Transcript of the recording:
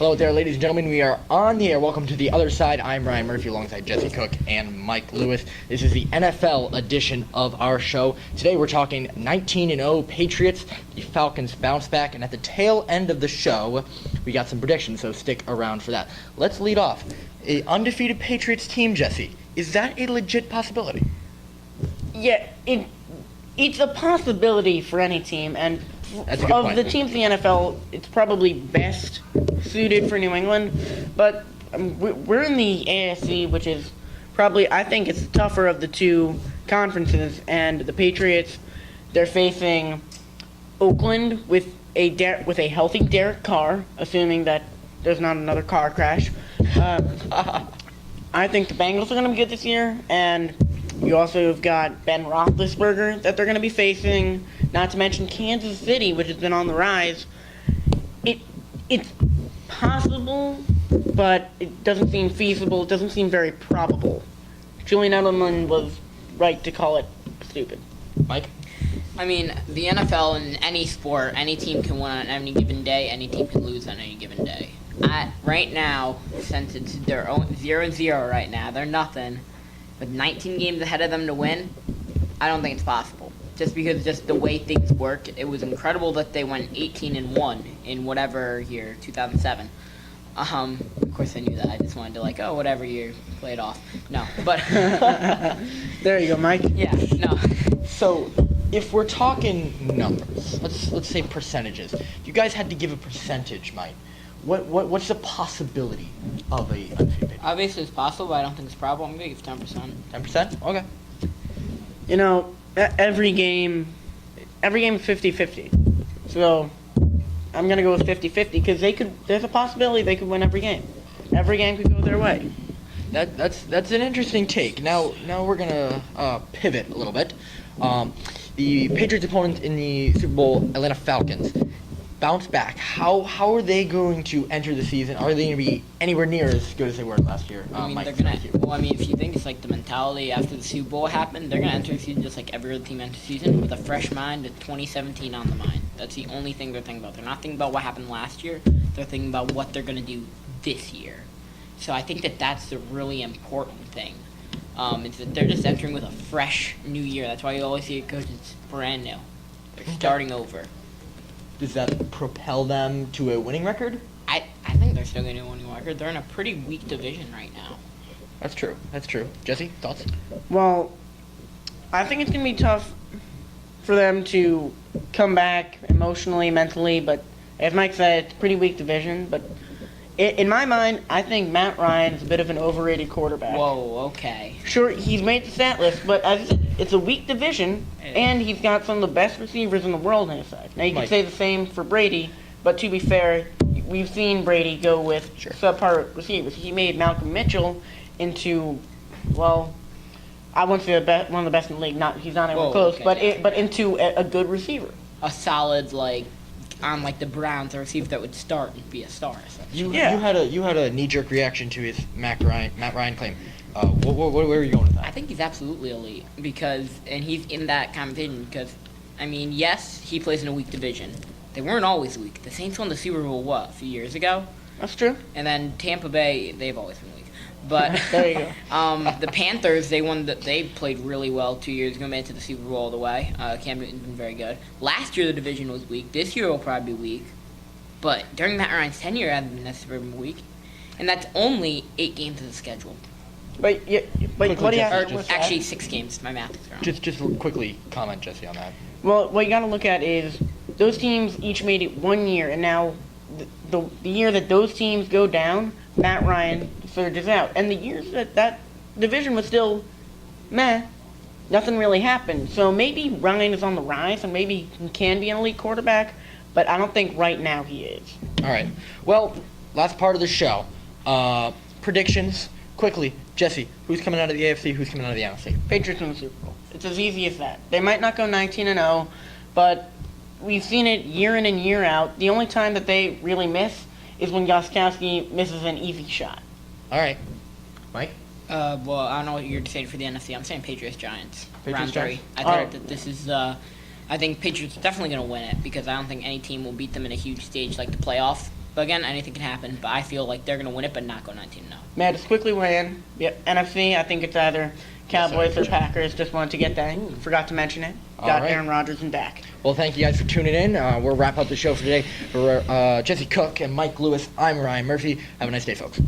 Hello there, ladies and gentlemen. We are on the air. Welcome to The Other Side. I'm Ryan Murphy alongside Jesse Cook and Mike Lewis. This is the NFL edition of our show. Today we're talking 19-0 Patriots. The Falcons bounce back, and at the tail end of the show, we got some predictions, so stick around for that. Let's lead off. An undefeated Patriots team, Jesse. Is that a legit possibility? Yeah, it's a possibility for any team, and That's a good of point. the teams in the NFL, it's probably best suited for New England. But we're in the AFC, which is probably, I think, it's tougher of the two conferences. And the Patriots, they're facing Oakland with a healthy Derek Carr, assuming that there's not another car crash. I think the Bengals are going to be good this year, and you also have got Ben Roethlisberger that they're going to be facing, not to mention Kansas City, which has been on the rise. It's possible, but it doesn't seem feasible. It doesn't seem very probable. Julian Edelman was right to call it stupid. Mike? I mean, the NFL in any sport, any team can win on any given day, any team can lose on any given day. Right now, since it's their own 0-0 right now, they're nothing. With 19 games ahead of them to win, I don't think it's possible. Just because just the way things work, it was incredible that they went 18-1 in whatever year, 2007. Of course I knew that. I just wanted to whatever year, play it off. No, but There you go, Mike. yeah, no. So, if we're talking numbers, let's say percentages. If you guys had to give a percentage, Mike, what's the possibility of a undefeated? Obviously it's possible, but I don't think it's probable. I'm going to give 10%. 10%? Okay. You know, every game is 50-50. So I'm going to go with 50-50 because there's a possibility they could win every game. Every game could go their way. That's an interesting take. Now we're gonna pivot a little bit. The Patriots' opponent in the Super Bowl, Atlanta Falcons, bounce back. How are they going to enter the season? Are they going to be anywhere near as good as they were last year? I mean, Mike, they're gonna. thank you. Well, I mean, if you think it's like the mentality after the Super Bowl happened, they're gonna enter the season just like every other team enters the season with a fresh mind, with 2017 on the mind. That's the only thing they're thinking about. They're not thinking about what happened last year. They're thinking about what they're gonna do this year. So I think that's the really important thing. Is that they're just entering with a fresh new year. That's why you always see it goes, it's brand new. They're starting over. Does that propel them to a winning record? I think they're still gonna win a record. They're in a pretty weak division right now. That's true. Jesse, thoughts? Well, I think it's going to be tough for them to come back emotionally, mentally, but as Mike said, it's a pretty weak division. But in my mind, I think Matt Ryan is a bit of an overrated quarterback. Whoa, okay. Sure, he's made the stat list, but as I said, it's a weak division, and he's got some of the best receivers in the world on his side. Now, you can Mike. say the same for Brady, but to be fair, we've seen Brady go with subpar receivers. He made Malcolm Mitchell into, well, I wouldn't say one of the best in the league. He's not even Whoa, close, okay, but into a good receiver. A solid, on the Browns, a receiver that would start and be a star. You Yeah. you had a knee-jerk reaction to his Matt Ryan claim. Where are you going with that? I think he's absolutely elite and he's in that conversation because, I mean, yes, he plays in a weak division. They weren't always weak. The Saints won the Super Bowl, a few years ago? That's true. And then Tampa Bay, they've always been weak. But There you go. the Panthers, they played really well 2 years ago, made it to the Super Bowl all the way. Cam Newton's been very good. Last year the division was weak. This year will probably be weak. But during Matt Ryan's tenure, it hasn't been necessarily weak. And that's only 8 games of the schedule. But what do you have to look at? Actually, 6 games. My math is wrong. Just quickly comment, Jesse, on that. Well, what you got to look at is those teams each made it 1 year, and now the year that those teams go down, Matt Ryan surges out. And the years that division was still meh, nothing really happened. So maybe Ryan is on the rise, and maybe he can be an elite quarterback, but I don't think right now he is. All right. Well, last part of the show. Predictions. Quickly, Jesse, who's coming out of the AFC, who's coming out of the NFC? Patriots in the Super Bowl. It's as easy as that. They might not go 19-0, but we've seen it year in and year out. The only time that they really miss is when Gostkowski misses an easy shot. All right. Mike? Well, I don't know what you're saying for the NFC. I'm saying Patriots-Giants. Patriots, Round 3. Giants? I think that this is, I think Patriots are definitely going to win it because I don't think any team will beat them in a huge stage like the playoffs. But again, anything can happen. But I feel like they're going to win it, but not go 19-0. Matt, just quickly weigh in. Yep, NFC, I think it's either Cowboys or Packers. Just wanted to get that. Forgot to mention it. Got All right. Aaron Rodgers and Dak. Well, thank you guys for tuning in. We'll wrap up the show for today. For Jesse Cook and Mike Lewis, I'm Ryan Murphy. Have a nice day, folks.